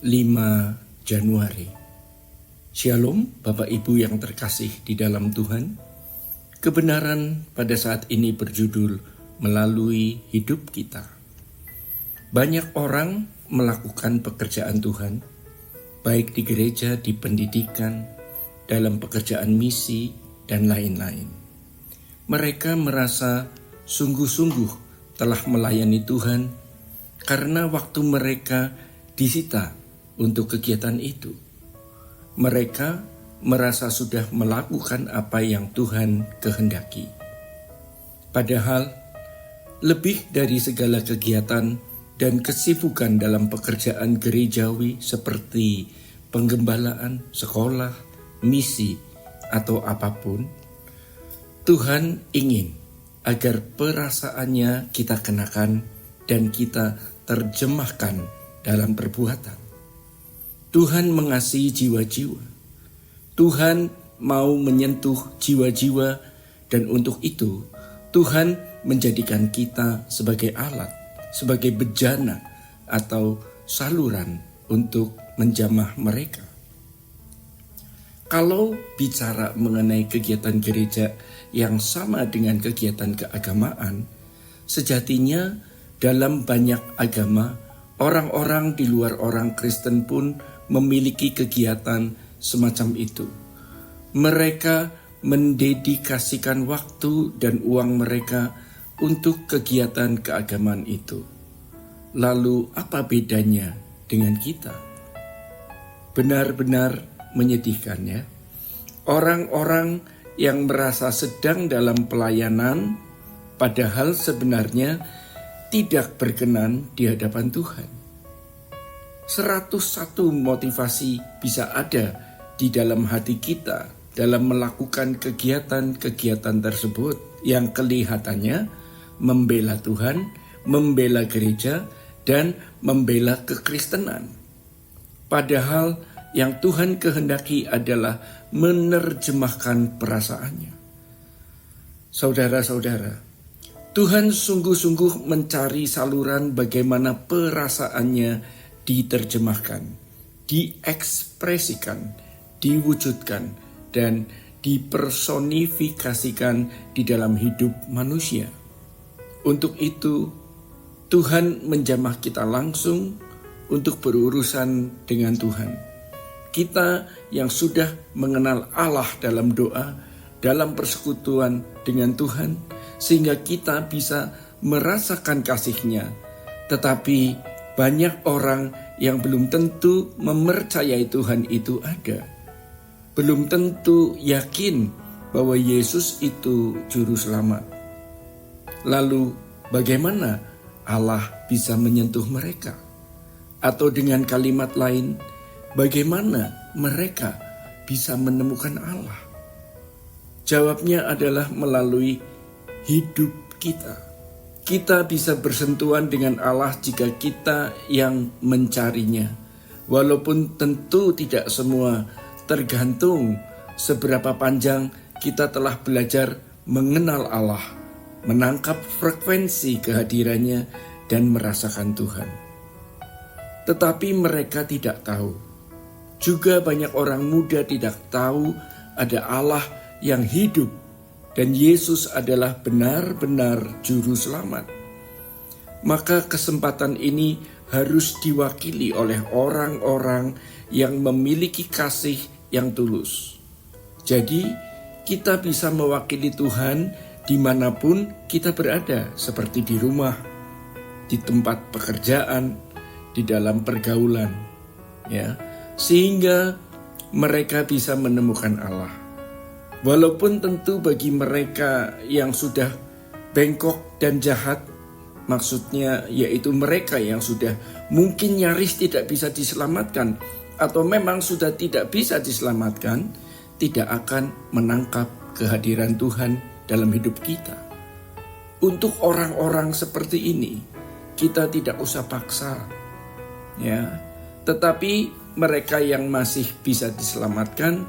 5 Januari. Shalom Bapak Ibu yang terkasih di dalam Tuhan. Kebenaran pada saat ini berjudul melalui hidup kita. Banyak orang melakukan pekerjaan Tuhan, baik di gereja, di pendidikan, dalam pekerjaan misi, dan lain-lain. Mereka merasa sungguh-sungguh telah melayani Tuhan karena waktu mereka disita untuk kegiatan itu. Mereka merasa sudah melakukan apa yang Tuhan kehendaki. Padahal lebih dari segala kegiatan dan kesibukan dalam pekerjaan gerejawi seperti penggembalaan, sekolah, misi, atau apapun, Tuhan ingin agar perasaannya kita kenakan dan kita terjemahkan dalam perbuatan. Tuhan mengasihi jiwa-jiwa. Tuhan mau menyentuh jiwa-jiwa, dan untuk itu Tuhan menjadikan kita sebagai alat, sebagai bejana atau saluran untuk menjamah mereka. Kalau bicara mengenai kegiatan gereja yang sama dengan kegiatan keagamaan, sejatinya dalam banyak agama, orang-orang di luar orang Kristen pun memiliki kegiatan semacam itu. Mereka mendedikasikan waktu dan uang mereka untuk kegiatan keagamaan itu. Lalu apa bedanya dengan kita? Benar-benar menyedihkan ya. Orang-orang yang merasa sedang dalam pelayanan padahal sebenarnya tidak berkenan di hadapan Tuhan. 101 motivasi bisa ada di dalam hati kita dalam melakukan kegiatan-kegiatan tersebut yang kelihatannya membela Tuhan, membela gereja, dan membela kekristenan. Padahal yang Tuhan kehendaki adalah menerjemahkan perasaannya. Saudara-saudara, Tuhan sungguh-sungguh mencari saluran bagaimana perasaannya diterjemahkan, diekspresikan, diwujudkan, dan dipersonifikasikan di dalam hidup manusia. Untuk itu, Tuhan menjamah kita langsung untuk berurusan dengan Tuhan. Kita yang sudah mengenal Allah dalam doa, dalam persekutuan dengan Tuhan, sehingga kita bisa merasakan kasih-Nya. Tetapi banyak orang yang belum tentu mempercayai Tuhan itu ada. Belum tentu yakin bahwa Yesus itu juru selamat. Lalu bagaimana Allah bisa menyentuh mereka? Atau dengan kalimat lain, bagaimana mereka bisa menemukan Allah? Jawabnya adalah melalui hidup kita. Kita bisa bersentuhan dengan Allah jika kita yang mencarinya. Walaupun tentu tidak semua, tergantung seberapa panjang kita telah belajar mengenal Allah, menangkap frekuensi kehadirannya, dan merasakan Tuhan. Tetapi mereka tidak tahu. Juga banyak orang muda tidak tahu ada Allah yang hidup, dan Yesus adalah benar-benar juru selamat. Maka kesempatan ini harus diwakili oleh orang-orang yang memiliki kasih yang tulus. Jadi kita bisa mewakili Tuhan dimanapun kita berada, seperti di rumah, di tempat pekerjaan, di dalam pergaulan, ya, sehingga mereka bisa menemukan Allah. Walaupun tentu bagi mereka yang sudah bengkok dan jahat, maksudnya yaitu mereka yang sudah mungkin nyaris tidak bisa diselamatkan atau memang sudah tidak bisa diselamatkan, tidak akan menangkap kehadiran Tuhan dalam hidup kita. Untuk orang-orang seperti ini, kita tidak usah paksa, ya. Tetapi mereka yang masih bisa diselamatkan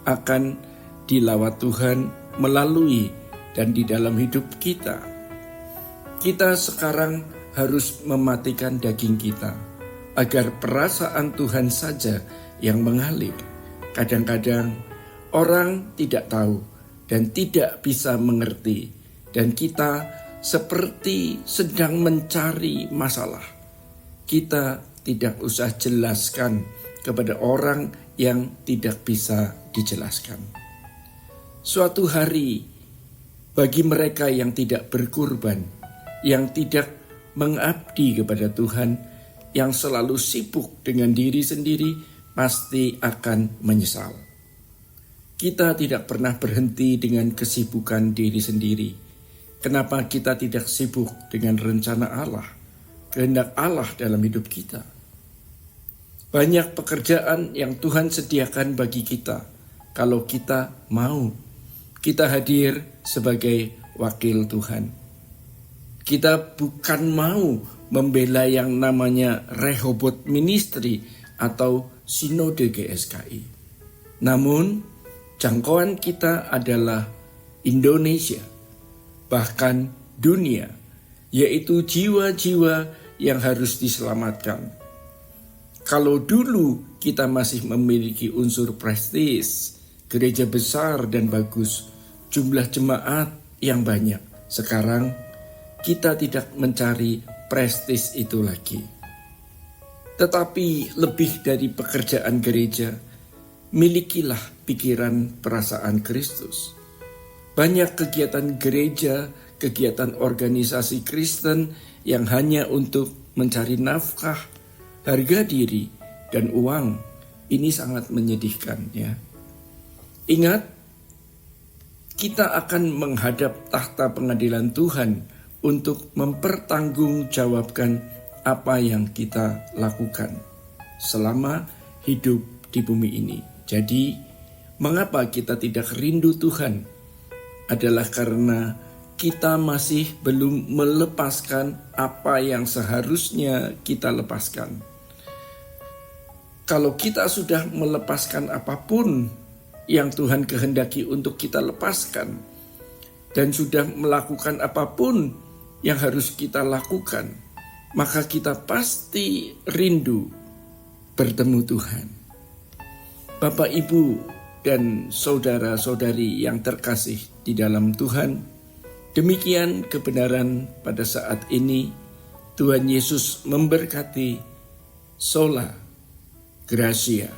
akan dilawat Tuhan melalui dan di dalam hidup kita. Kita sekarang harus mematikan daging kita, agar perasaan Tuhan saja yang mengalir. Kadang-kadang orang tidak tahu dan tidak bisa mengerti, dan kita seperti sedang mencari masalah. Kita tidak usah jelaskan kepada orang yang tidak bisa dijelaskan. Suatu hari, bagi mereka yang tidak berkurban, yang tidak mengabdi kepada Tuhan, yang selalu sibuk dengan diri sendiri, pasti akan menyesal. Kita tidak pernah berhenti dengan kesibukan diri sendiri. Kenapa kita tidak sibuk dengan rencana Allah, kehendak Allah dalam hidup kita? Banyak pekerjaan yang Tuhan sediakan bagi kita. Kalau kita mau, kita hadir sebagai wakil Tuhan. Kita bukan mau membela yang namanya Rehoboth Ministry atau Sinode GSKI. Namun, jangkauan kita adalah Indonesia, bahkan dunia, yaitu jiwa-jiwa yang harus diselamatkan. Kalau dulu kita masih memiliki unsur prestis, gereja besar dan bagus, jumlah jemaat yang banyak, sekarang kita tidak mencari prestis itu lagi. Tetapi lebih dari pekerjaan gereja, milikilah pikiran perasaan Kristus. Banyak kegiatan gereja, kegiatan organisasi Kristen yang hanya untuk mencari nafkah, harga diri, dan uang. Ini sangat menyedihkan, ya. Ingat, kita akan menghadap tahta pengadilan Tuhan untuk mempertanggungjawabkan apa yang kita lakukan selama hidup di bumi ini. Jadi, mengapa kita tidak rindu Tuhan? Adalah karena kita masih belum melepaskan apa yang seharusnya kita lepaskan. Kalau kita sudah melepaskan apapun yang Tuhan kehendaki untuk kita lepaskan, dan sudah melakukan apapun yang harus kita lakukan, maka kita pasti rindu bertemu Tuhan. Bapak, Ibu, dan saudara-saudari yang terkasih di dalam Tuhan, demikian kebenaran pada saat ini. Tuhan Yesus memberkati. Sola Gracia.